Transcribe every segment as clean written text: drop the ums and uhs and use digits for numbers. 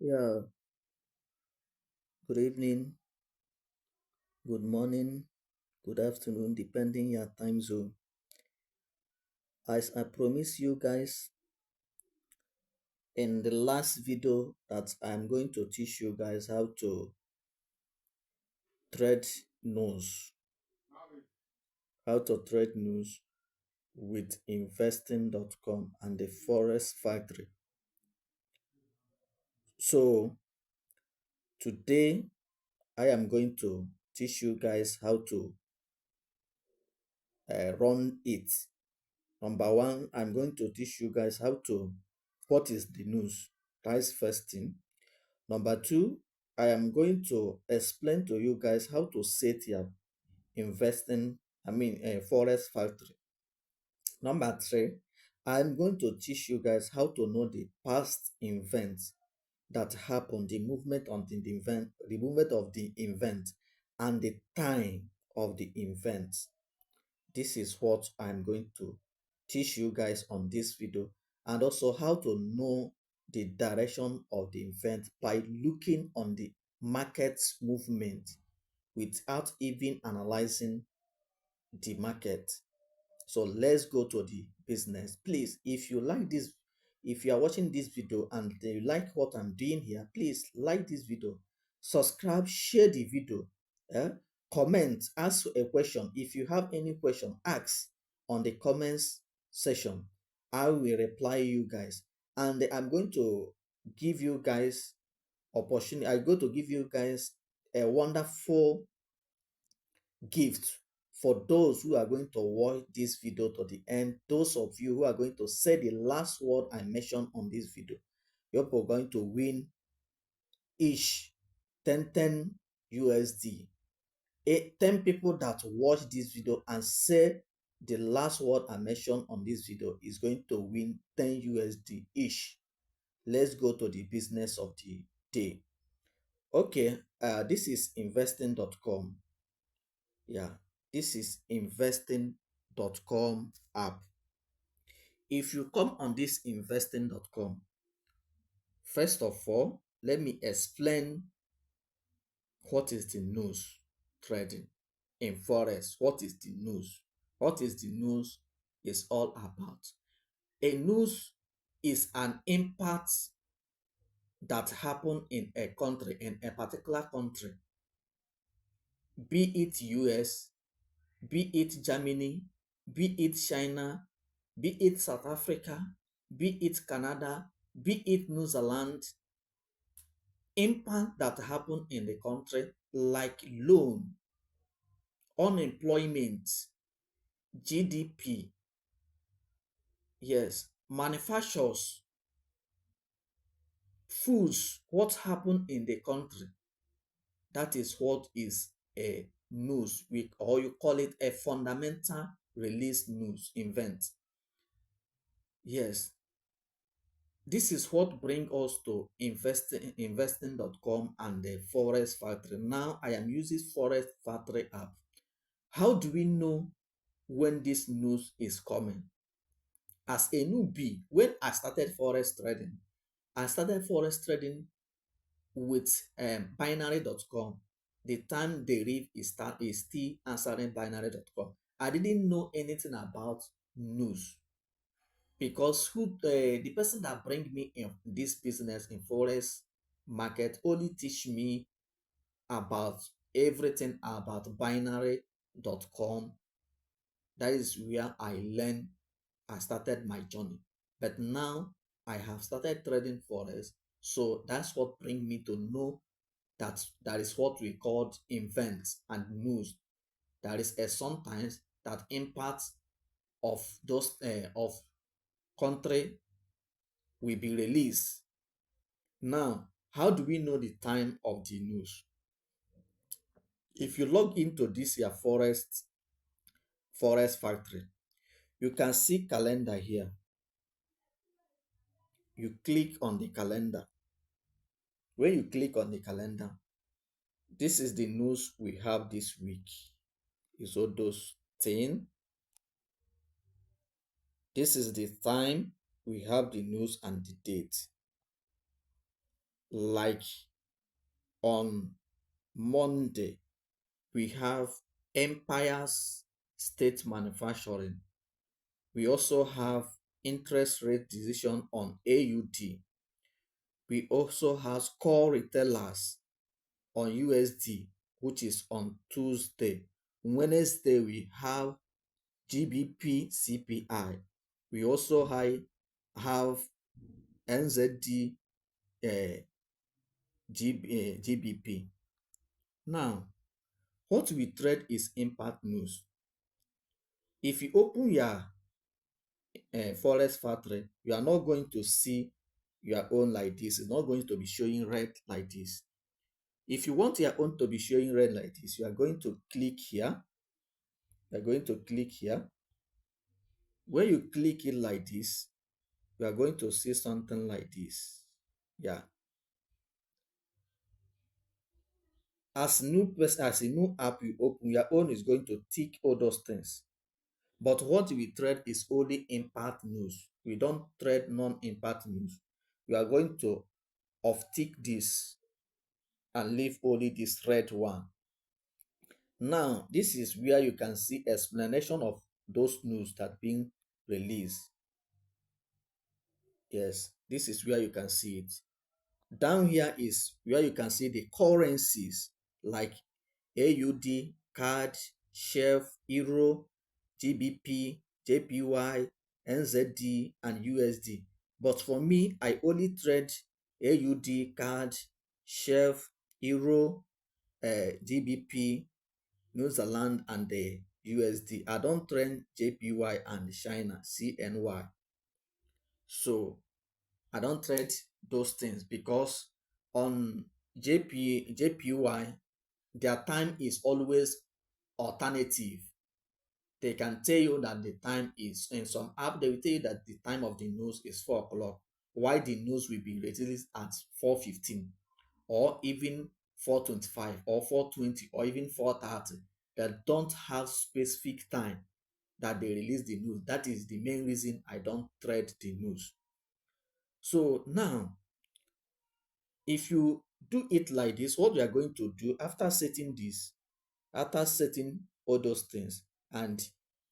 Yeah, good evening, good morning, good afternoon, depending your time zone. As I promised you guys in the last video that I'm going to teach you guys how to trade news, how to trade news with investing.com and the Forex Factory. So today I am going to teach you guys how to run it. Number one, I'm going to teach you guys how to what is the news. That is first thing. Number two, I am going to explain to you guys how to set your investing, forex factory. Number three, I'm going to teach you guys how to know the past events that happened, the movement of the event, the movement of the event, and the time of the event. This is what I'm going to teach you guys on this video, and also how to know the direction of the event by looking on the market movement without even analyzing the market. So let's go to the business. Please, if you like this, if you are watching this video and you like what I'm doing here, please like this video, subscribe, share the video, eh? Comment, ask a question. If you have any question, ask on the comments section. I will reply you guys. And I'm going to give you guys opportunity. I'm going to give you guys a wonderful gift for those who are going to watch this video to the end. Those of you who are going to say the last word I mentioned on this video, you're going to win each 10 USD. 10 people that watch this video and say the last word I mentioned on this video is going to win 10 USD each. Let's go to the business of the day. Okay, this is investing.com. Yeah, this is investing.com app. If you come on this investing.com, first of all, let me explain what is the news trading in Forex. What is the news? What is the news is all about? A news is an impact that happen in a country, in a particular country, be it US, be it Germany, be it China, be it South Africa, be it Canada, be it New Zealand, impact that happen in the country like loan, unemployment, GDP, yes, manufactures, foods, what happen in the country. That is what is a news week, or you call it a fundamental release news event. Yes, this is what brings us to investing.com and the Forex Factory. Now I am using Forex Factory app. How do we know when this news is coming? As a newbie, when I started Forex trading with binary.com. The time they read is still answering binary.com. I didn't know anything about news, because the person that bring me in this business in Forex market only teach me about everything about binary.com. That is where I started my journey. But now I have started trading Forex, so that's what bring me to know that is what we call events and news. That is a sometimes that impacts of those of country will be released. Now, how do we know the time of the news? If you log into this your forest factory, you can see calendar here. You click on the calendar. When you click on the calendar, this is the news we have this week. Is all those things. This is the time we have the news and the date. Like on Monday, we have Empire's State Manufacturing. We also have interest rate decision on AUD. We also have core retailers on USD, which is on Tuesday. Wednesday, we have GBP CPI. We also have NZD GBP. Now, what we trade is impact news. If you open your Forex factory, you are not going to see your own like this. It's not going to be showing red like this. If you want your own to be showing red like this, you are going to click here. You are going to click here. When you click it like this, you are going to see something like this. Yeah. As a new app you open, your own is going to tick all those things. But what we trade is only impact news. We don't trade non-impact news. You are going to off tick this and leave only this red one. Now, this is where you can see explanation of those news that being released. Yes, this is where you can see it. Down here is where you can see the currencies like AUD, CAD, SHEF, Euro, GBP, JPY, NZD, and USD. But for me, I only trade AUD, CAD, SHEF, Euro, GBP, New Zealand, and the USD. I don't trade JPY and China, CNY. So I don't trade those things because on JPY, their time is always alternative. They can tell you that the time is, in some app they will tell you that the time of the news is 4 o'clock, why the news will be released at 4:15 or even 4:25 or 4:20 or even 4:30. They don't have specific time that they release the news. That is the main reason I don't trade the news. So now, if you do it like this, what we are going to do after setting this, after setting all those things, and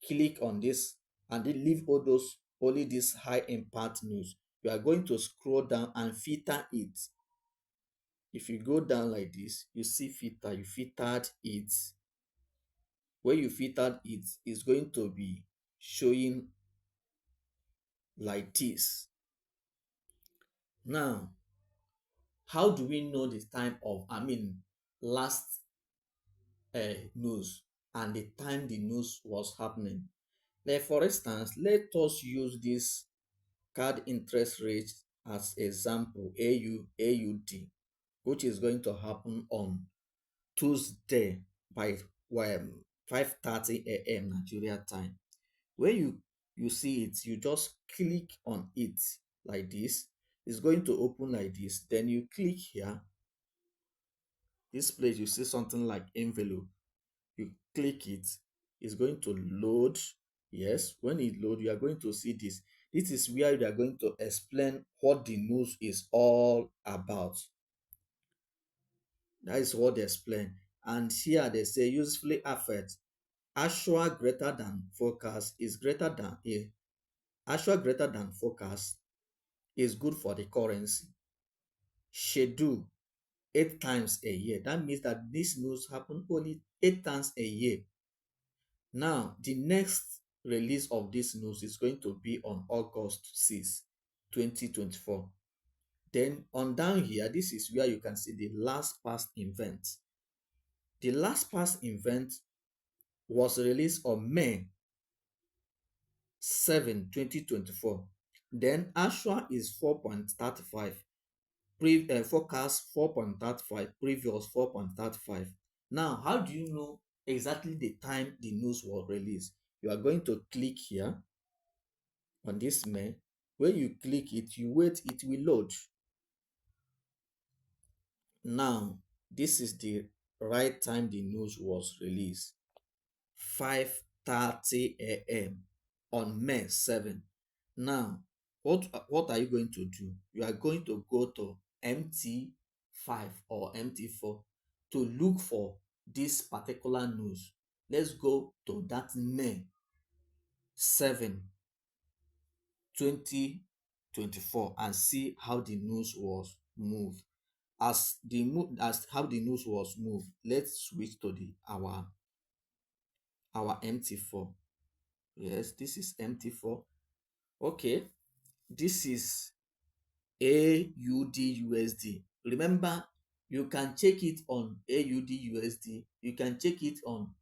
click on this and then leave all those only this high impact news, you are going to scroll down and filter it. If you go down like this, you see filter, you filtered it. When you filtered it, it's going to be showing like this. Now, how do we know the time of, last news and the time the news was happening? Like for instance, let us use this card interest rate as example, AUD, which is going to happen on Tuesday by 5:30 a.m. Nigeria time. When you see it, you just click on it like this. It's going to open like this. Then you click here. This place you see something like envelope. You click it. It's going to load. Yes, when it load, you are going to see this. This is where you are going to explain what the news is all about. That is what they explain. And here they say usefully affect actual greater than forecast is greater than a actual greater than forecast is good for the currency. Schedule 8 times a year. That means that this news happen only 8 times a year. Now, the next release of this news is going to be on August 6, 2024. Then on down here, this is where you can see the last past event. The last past event was released on May 7, 2024. Then actual is 4.35. Forecast 4.35, previous 4.35. Now, how do you know exactly the time the news was released? You are going to click here on this mail. When you click it, you wait, it will load. Now, this is the right time the news was released. 5:30 a.m. on May 7. Now, what are you going to do? You are going to go to MT5 or MT4 to look for this particular news. Let's go to that May 7, 2024 and see how the news was moved. As how the news was moved, let's switch to the our MT4. Yes, this is MT4. Okay, this is AUD USD. Remember, you can check it on AUD USD. You can check it on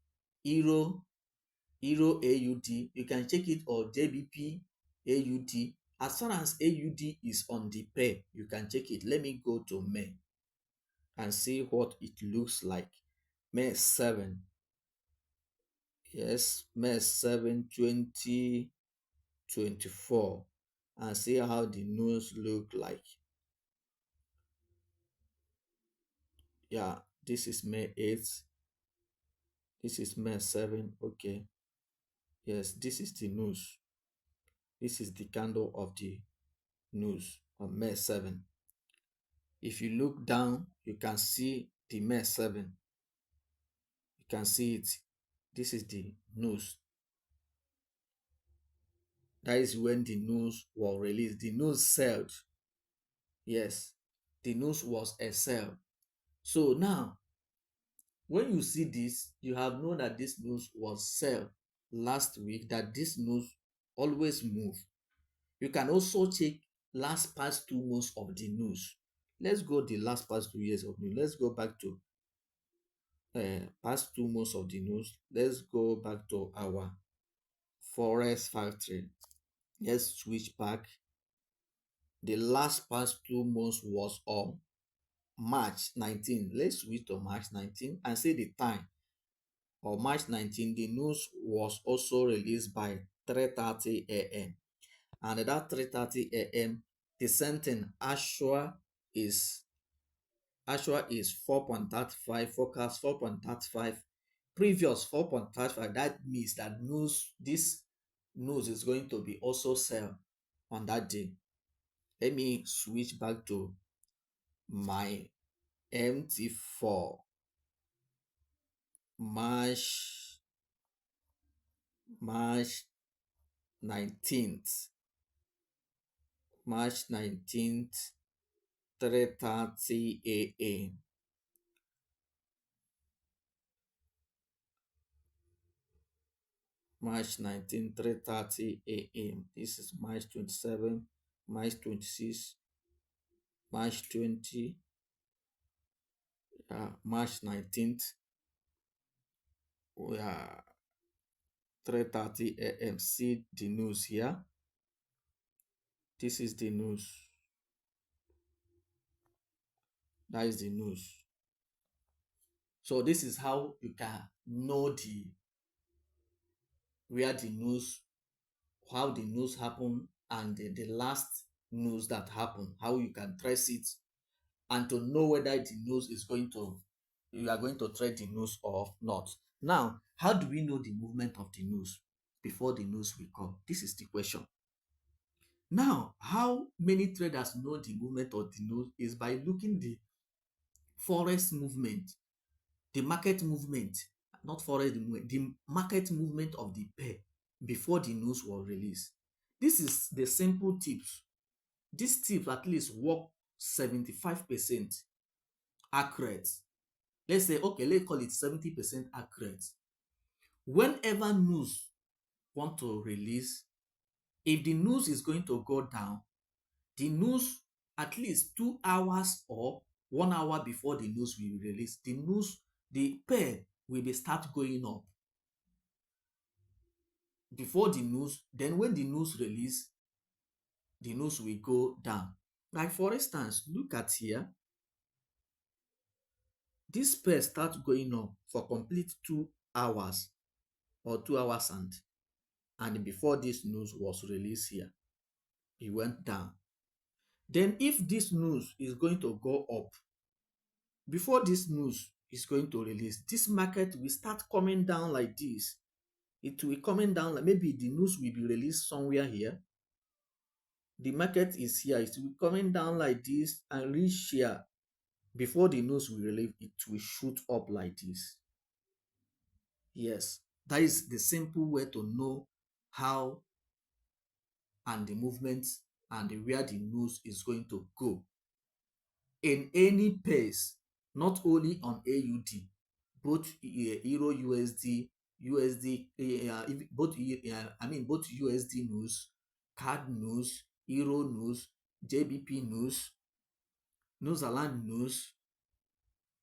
Euro AUD. You can check it on JBP AUD. As far as AUD is on the pair, you can check it. Let me go to May and see what it looks like. May 7. Yes, May 7, 2024. And see how the news look like. Yeah, this is May 8th. This is May 7. Okay. Yes, this is the news. This is the candle of the news on May 7. If you look down, you can see the May 7. You can see it. This is the news. That is when the news was released. The news sold. Yes, the news was a sell. So now, when you see this, you have known that this news was sell last week, that this news always move. You can also check last past 2 months of the news. Let's go the last past 2 years of news. Let's go back to past 2 months of the news. Let's go back to our Forex factory. Let's switch back. The last past 2 months was on March 19. Let's switch to March 19 and say the time. On March 19, the news was also released by 3:30 a.m. And at that 3:30 a.m., the same thing is actual is 4.35, forecast 4.35, previous 4.35. That means that this news is going to be also sell on that day. Let me switch back to my MT4. March March 19th. March 19th, 3:30 a.m. March 19th, 3:30 a.m. This is March 27, March 26, March 20, March 19th. We are 3:30 a.m. See the news here. This is the news. That is the news. So this is how you can know where the news, how the news happened, and the last news that happened, how you can trace it, and to know whether the news is going to, you are going to trade the news or not. Now, how do we know the movement of the news before the news will come? This is the question. Now, how many traders know the movement of the news is by looking the forex movement, the market movement, not forex movement, the market movement of the pair before the news was released. This is the simple tips. These tips at least work 75% accurate. Let's say, okay, let's call it 70% accurate. Whenever news want to release, if the news is going to go down, the news at least 2 hours or 1 hour before the news will be released, the pair will be start going up before the news. Then when the news release, the news will go down. Like for instance, look at here. This pair start going up for complete 2 hours or 2 hours and before this news was released here, it went down. Then if this news is going to go up, before this news is going to release, this market will start coming down like this. It will coming down like maybe the news will be released somewhere here. The market is here, it will be coming down like this and reach here. Before the news will relieve, it will shoot up like this. Yes, that is the simple way to know how and the movement and where the news is going to go in any pace, not only on AUD, both Euro USD, USD, both both USD news, CAD news, Euro news, JBP news, New Zealand news.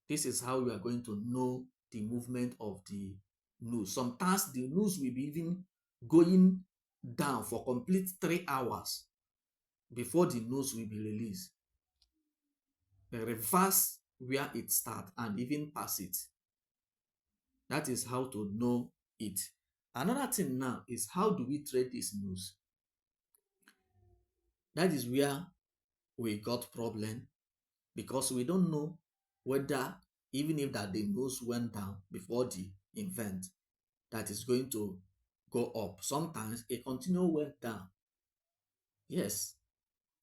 This is how we are going to know the movement of the news. Sometimes the news will be even going down for complete 3 hours before the news will be released. The reverse where it starts and even pass it. That is how to know it. Another thing now is how do we trade this news? That is where we got problem because we don't know whether even if that the news went down before the event that is going to go up. Sometimes it continue went down. Yes,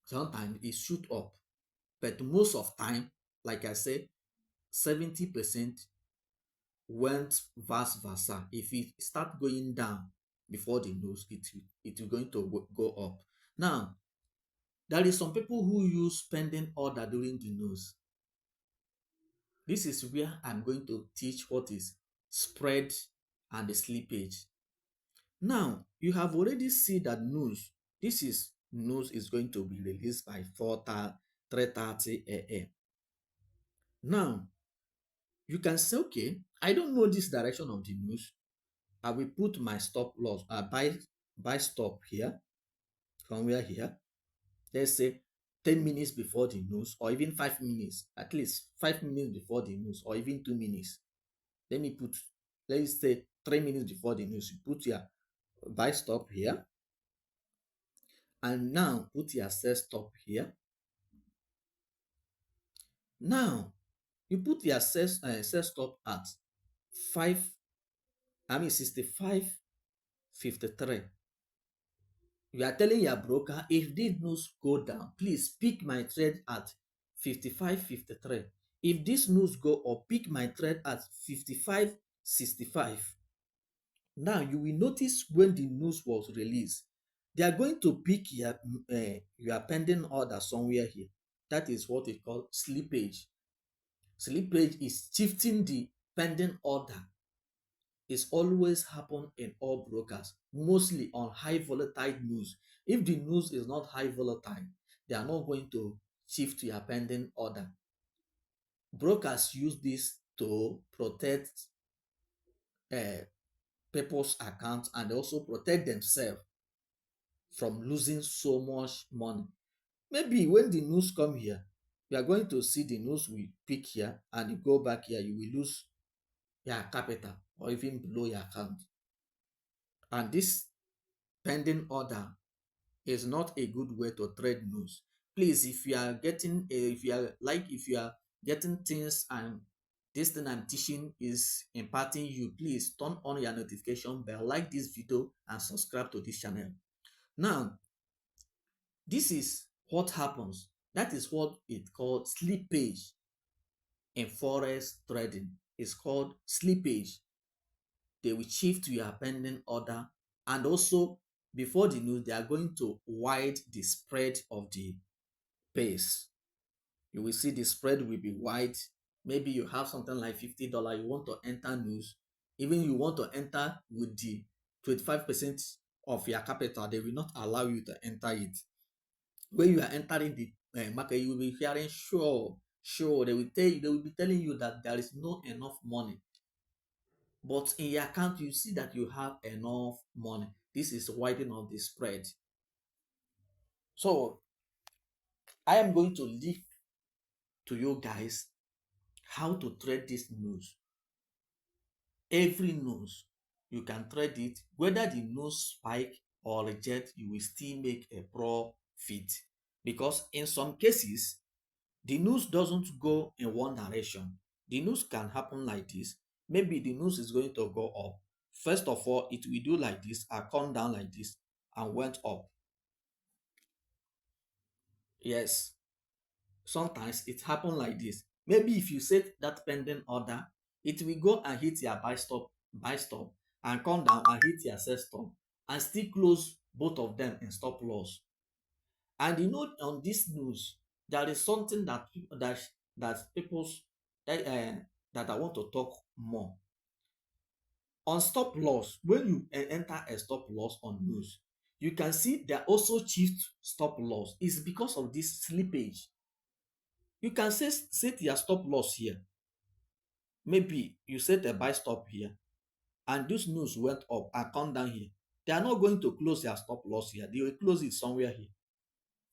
sometimes it shoot up. But most of time, like I said, 70% went vice versa. If it start going down before the news, it will going to go up. Now, there is some people who use pending order during the news. This is where I'm going to teach what is spread and the slippage. Now, you have already seen that news is going to be released by 3:30 a.m. Now, you can say, okay, I don't know this direction of the news. I will put my stop loss, buy stop here, somewhere here. Let's say 10 minutes before the news, or even 5 minutes, at least 5 minutes before the news, or even 2 minutes. Let me put, let's say 3 minutes before the news. You put your buy stop here, and now put your sell stop here. Now you put your sell stop at 5, 65.53. You are telling your broker, if this news go down, please pick my trade at 55.53. If this news go up, pick my trade at 55.65. Now you will notice when the news was released, they are going to pick your pending order somewhere here. That is what we call slippage. Slippage is shifting the pending order. It's always happen in all brokers, mostly on high volatile news. If the news is not high volatile, they are not going to shift to your pending order. Brokers use this to protect uh, people's accounts and also protect themselves from losing so much money. Maybe when the news come here, you are going to see the news will pick here and you go back here, you will lose your capital or even below your account. And this pending order is not a good way to trade news. Please, if you are getting if you are getting things and this thing I'm teaching is imparting you, please turn on your notification bell, like this video and subscribe to this channel. Now, this is what happens. That is what it called slippage in forex trading. It's called slippage. They will shift to your pending order, and also before the news they are going to widen the spread of the pace. You will see the spread will be wide. Maybe you have something like $50, you want to enter news, even you want to enter with the 25% of your capital, they will not allow you to enter it. When you are entering the market, you will be hearing sure. They will be telling you that there is not enough money. But in your account, you see that you have enough money. This is widening of the spread. So I am going to leave to you guys how to trade this news. Every news, you can trade it. Whether the news spike or reject, you will still make a profit. Because in some cases, the news doesn't go in one direction. The news can happen like this. Maybe the news is going to go up. First of all, it will do like this and come down like this and went up. Yes, sometimes it happen like this. Maybe if you set that pending order, it will go and hit your buy stop, and come down and hit your sell stop, and still close both of them in stop loss. And you know, on this news, there is something that people's that I want to talk more on stop loss. When you enter a stop loss on news, you can see there also chief stop loss is because of this slippage. You can set your stop loss here. Maybe you set a buy stop here, and this news went up and come down here. They are not going to close their stop loss here. They will close it somewhere here.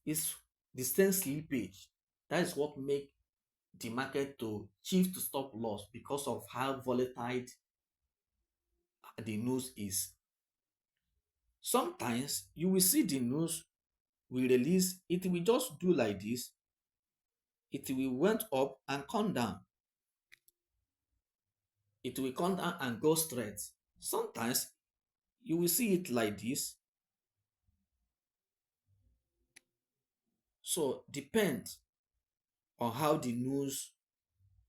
It's the same slippage. That is what make the market to shift to stop loss because of how volatile the news is. Sometimes you will see the news will release, it will just do like this. It will went up and come down. It will come down and go straight. Sometimes you will see it like this. So depend on how the news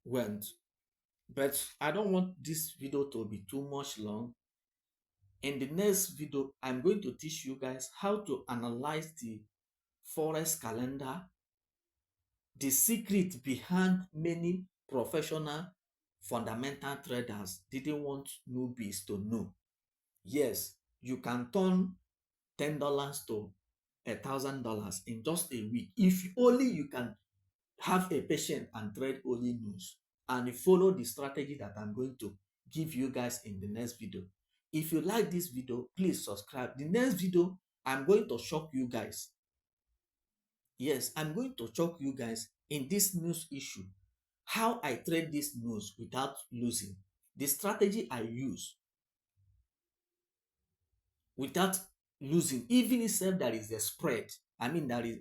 went. But I don't want this video to be too much long. In the next video, I'm going to teach you guys how to analyze the Forex calendar, the secret behind many professional fundamental traders didn't want newbies to know. Yes, you can turn $10 to $1,000 in just a week if only you can have a patient and trade only news and follow the strategy that I'm going to give you guys in the next video. If you like this video, please subscribe. The next video, I'm going to shock you guys. Yes, I'm going to shock you guys in this news issue. How I trade this news without losing. The strategy I use without losing, even if there is a spread. I mean, there is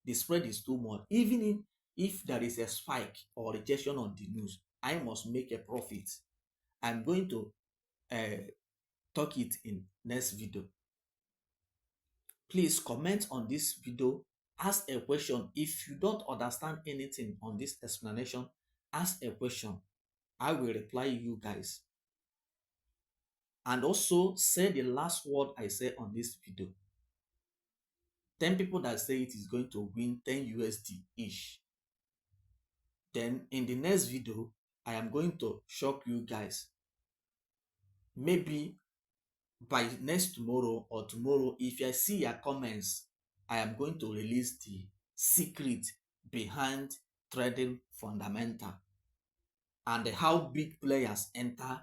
the spread is too much. Even if there is a spike or rejection on the news, I must make a profit. I'm going to uh, talk it in next video. Please comment on this video, ask a question. If you don't understand anything on this explanation, ask a question. I will reply you guys. And also say the last word I say on this video. 10 people that say it is going to win 10 USD each. Then in the next video, I am going to shock you guys. Maybe by next tomorrow or tomorrow, if I see your comments, I am going to release the secret behind trading fundamental and how big players enter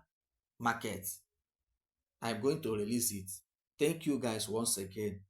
markets. I'm going to release it. Thank you guys once again.